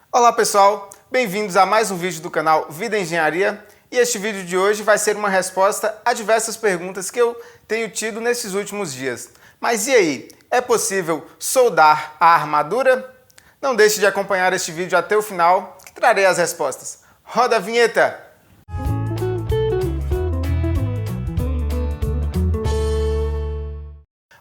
Olá pessoal, bem-vindos a mais um vídeo do canal Vida Engenharia e este vídeo de hoje vai ser uma resposta a diversas perguntas que eu tenho tido nesses últimos dias. Mas e aí, é possível soldar a armadura? Não deixe de acompanhar este vídeo até o final que trarei as respostas. Roda a vinheta!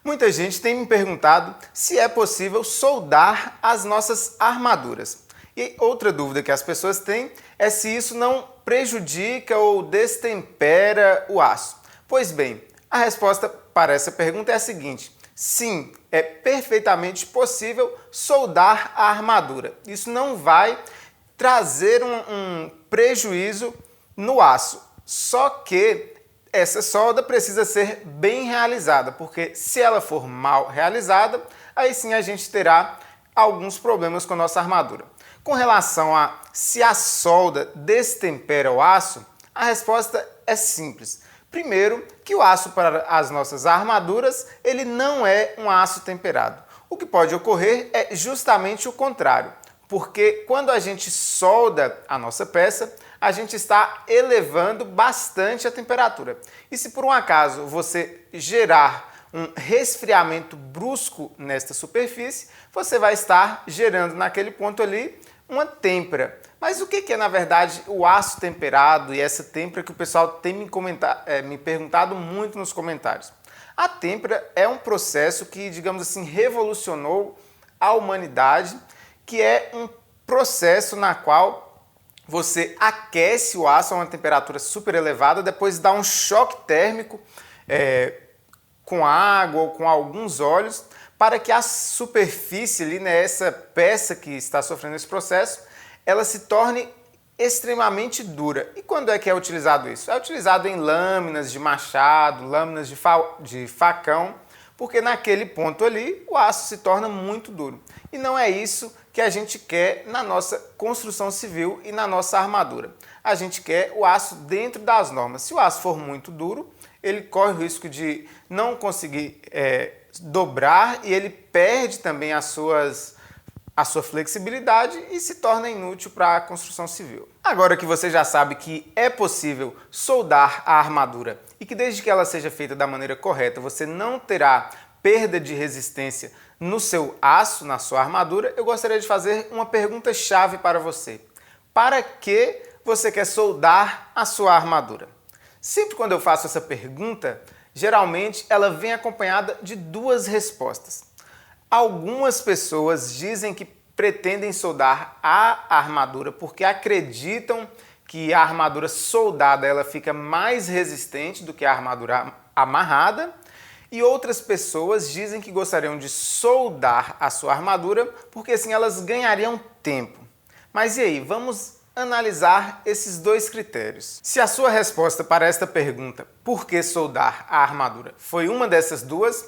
Muita gente tem me perguntado se é possível soldar as nossas armaduras. E outra dúvida que as pessoas têm é se isso não prejudica ou destempera o aço. Pois bem, a resposta para essa pergunta é a seguinte: sim, é perfeitamente possível soldar a armadura. Isso não vai trazer um prejuízo no aço. Só que essa solda precisa ser bem realizada, porque se ela for mal realizada, aí sim a gente terá alguns problemas com a nossa armadura. Com relação a se a solda destempera o aço, a resposta é simples. Primeiro, que o aço para as nossas armaduras, ele não é um aço temperado. O que pode ocorrer é justamente o contrário, porque quando a gente solda a nossa peça, a gente está elevando bastante a temperatura. E se por um acaso você gerar um resfriamento brusco nesta superfície, você vai estar gerando naquele ponto ali uma têmpera. Mas o que é, na verdade, o aço temperado e essa têmpera que o pessoal tem me perguntado muito nos comentários? A têmpera é um processo que, digamos assim, revolucionou a humanidade, que é um processo na qual você aquece o aço a uma temperatura super elevada, depois dá um choque térmico com água ou com alguns óleos, para que a superfície ali, né, essa peça que está sofrendo esse processo, ela se torne extremamente dura. E quando é que é utilizado isso? É utilizado em lâminas de machado, lâminas de facão, porque naquele ponto ali o aço se torna muito duro. E não é isso que a gente quer na nossa construção civil e na nossa armadura. A gente quer o aço dentro das normas. Se o aço for muito duro, ele corre o risco de não conseguir dobrar e ele perde também a sua flexibilidade e se torna inútil para a construção civil. Agora que você já sabe que é possível soldar a armadura e que desde que ela seja feita da maneira correta, você não terá perda de resistência no seu aço, na sua armadura, eu gostaria de fazer uma pergunta-chave para você. Para que você quer soldar a sua armadura? Sempre quando eu faço essa pergunta, geralmente ela vem acompanhada de duas respostas. Algumas pessoas dizem que pretendem soldar a armadura porque acreditam que a armadura soldada ela fica mais resistente do que a armadura amarrada, e outras pessoas dizem que gostariam de soldar a sua armadura porque assim elas ganhariam tempo. Mas e aí, vamos analisar esses dois critérios. Se a sua resposta para esta pergunta, por que soldar a armadura, foi uma dessas duas,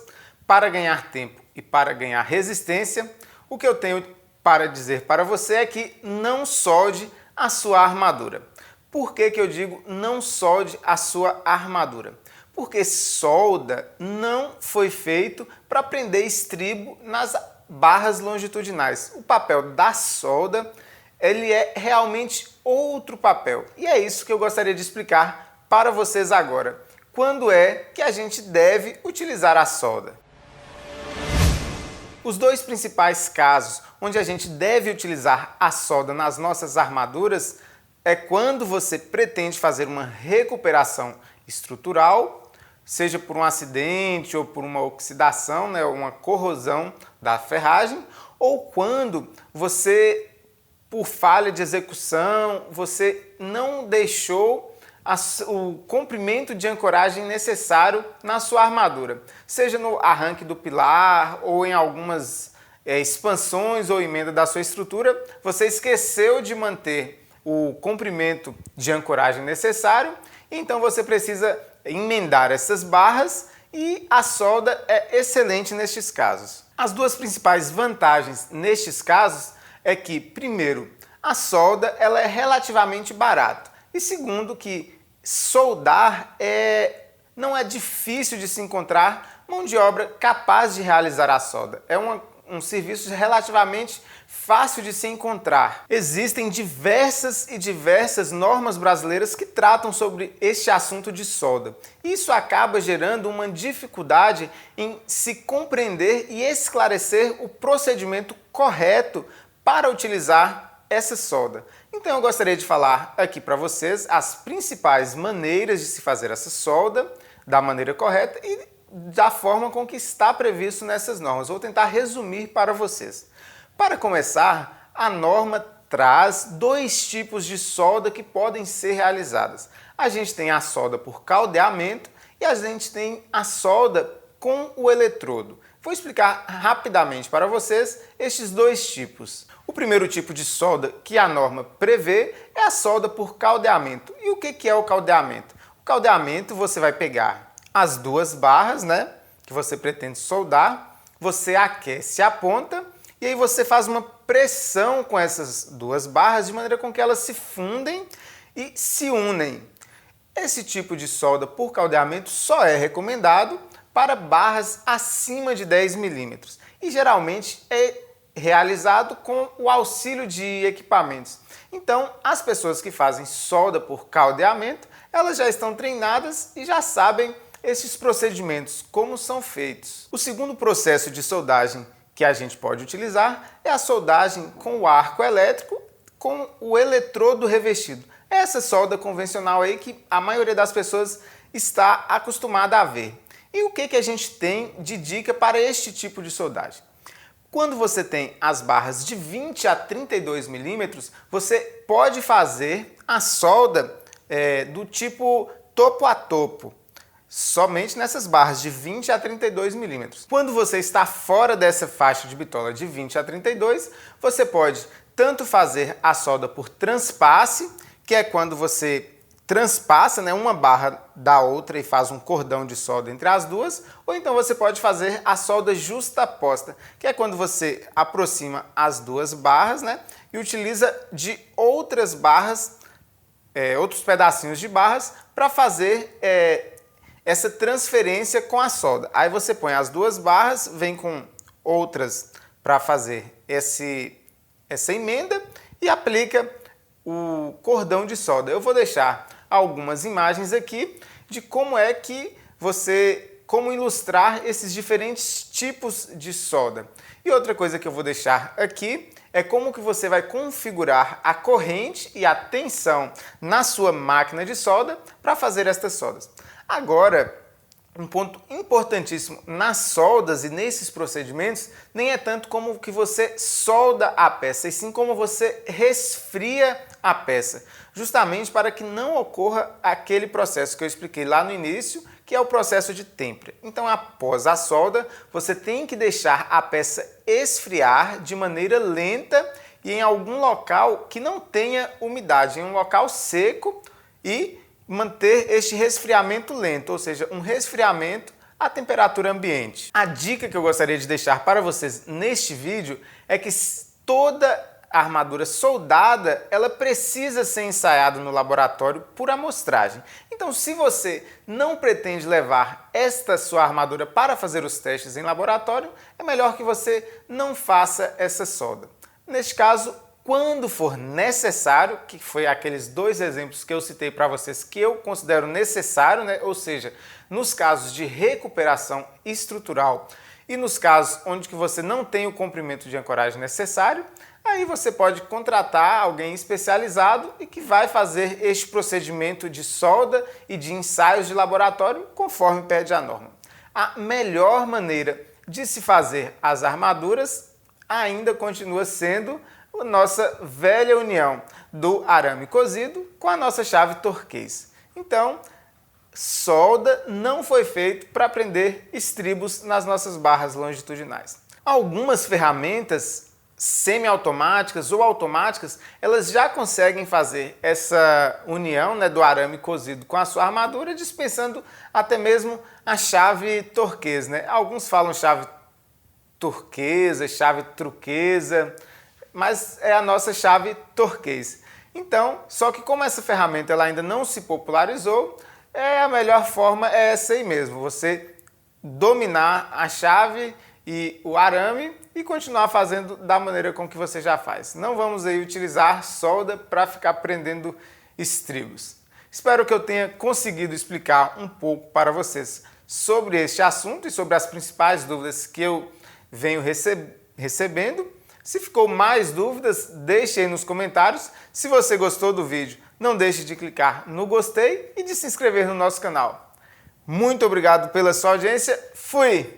para ganhar tempo e para ganhar resistência, o que eu tenho para dizer para você é que não solde a sua armadura. Por que eu digo não solde a sua armadura? Porque solda não foi feito para prender estribo nas barras longitudinais. O papel da solda, ele é realmente outro papel. E é isso que eu gostaria de explicar para vocês agora. Quando é que a gente deve utilizar a solda? Os dois principais casos onde a gente deve utilizar a solda nas nossas armaduras é quando você pretende fazer uma recuperação estrutural, seja por um acidente ou por uma oxidação, né, uma corrosão da ferragem, ou quando você, por falha de execução, você não deixou o comprimento de ancoragem necessário na sua armadura, seja no arranque do pilar ou em algumas expansões ou emenda da sua estrutura, você esqueceu de manter o comprimento de ancoragem necessário, então você precisa emendar essas barras e a solda é excelente nestes casos. As duas principais vantagens nestes casos é que, primeiro, a solda ela é relativamente barata e segundo que soldar não é difícil de se encontrar mão de obra capaz de realizar a solda. É um serviço relativamente fácil de se encontrar. Existem diversas normas brasileiras que tratam sobre este assunto de solda. Isso acaba gerando uma dificuldade em se compreender e esclarecer o procedimento correto para utilizar essa solda. Então eu gostaria de falar aqui para vocês as principais maneiras de se fazer essa solda da maneira correta e da forma com que está previsto nessas normas. Vou tentar resumir para vocês. Para começar, a norma traz dois tipos de solda que podem ser realizadas. A gente tem a solda por caldeamento e a gente tem a solda com o eletrodo. Vou explicar rapidamente para vocês estes dois tipos. O primeiro tipo de solda que a norma prevê é a solda por caldeamento. E o que é o caldeamento? O caldeamento, você vai pegar as duas barras, né, que você pretende soldar, você aquece a ponta e aí você faz uma pressão com essas duas barras de maneira com que elas se fundem e se unem. Esse tipo de solda por caldeamento só é recomendado para barras acima de 10 milímetros e geralmente é realizado com o auxílio de equipamentos. Então, as pessoas que fazem solda por caldeamento, elas já estão treinadas e já sabem esses procedimentos, como são feitos. O segundo processo de soldagem que a gente pode utilizar é a soldagem com o arco elétrico com o eletrodo revestido. Essa solda convencional aí que a maioria das pessoas está acostumada a ver. E o que a gente tem de dica para este tipo de soldagem? Quando você tem as barras de 20 a 32 milímetros, você pode fazer a solda do tipo topo a topo, somente nessas barras de 20 a 32 milímetros. Quando você está fora dessa faixa de bitola de 20 a 32, você pode tanto fazer a solda por transpasse, que é quando você transpassa, né, uma barra da outra e faz um cordão de solda entre as duas, ou então você pode fazer a solda justaposta, que é quando você aproxima as duas barras, né, e utiliza de outras barras, outros pedacinhos de barras para fazer essa transferência com a solda. Aí você põe as duas barras, vem com outras para fazer essa emenda e aplica o cordão de solda. Eu vou deixar algumas imagens aqui de como como ilustrar esses diferentes tipos de solda. E outra coisa que eu vou deixar aqui é como que você vai configurar a corrente e a tensão na sua máquina de solda para fazer estas soldas. Agora, um ponto importantíssimo nas soldas e nesses procedimentos nem é tanto como que você solda a peça, e sim como você resfria a peça, justamente para que não ocorra aquele processo que eu expliquei lá no início, que é o processo de tempera. Então, após a solda, você tem que deixar a peça esfriar de maneira lenta e em algum local que não tenha umidade, em um local seco, e manter este resfriamento lento, ou seja, um resfriamento à temperatura ambiente. A dica que eu gostaria de deixar para vocês neste vídeo é que toda a armadura soldada, ela precisa ser ensaiada no laboratório por amostragem. Então, se você não pretende levar esta sua armadura para fazer os testes em laboratório, é melhor que você não faça essa solda. Neste caso, quando for necessário, que foi aqueles dois exemplos que eu citei para vocês que eu considero necessário, né? Ou seja, nos casos de recuperação estrutural e nos casos onde que você não tem o comprimento de ancoragem necessário, aí você pode contratar alguém especializado e que vai fazer este procedimento de solda e de ensaios de laboratório conforme pede a norma. A melhor maneira de se fazer as armaduras ainda continua sendo a nossa velha união do arame cozido com a nossa chave Torquês. Então, solda não foi feito para prender estribos nas nossas barras longitudinais. Algumas ferramentas semiautomáticas ou automáticas, elas já conseguem fazer essa união, né, do arame cozido com a sua armadura, dispensando até mesmo a chave Torquês, né? Alguns falam chave turquesa, chave truquesa, mas é a nossa chave Torquês. Então, só que como essa ferramenta ela ainda não se popularizou, a melhor forma é essa aí mesmo, você dominar a chave e o arame e continuar fazendo da maneira com que você já faz. Não vamos aí utilizar solda para ficar prendendo estribos. Espero que eu tenha conseguido explicar um pouco para vocês sobre este assunto e sobre as principais dúvidas que eu venho recebendo. Se ficou mais dúvidas, deixe aí nos comentários. Se você gostou do vídeo, não deixe de clicar no gostei e de se inscrever no nosso canal. Muito obrigado pela sua audiência. Fui!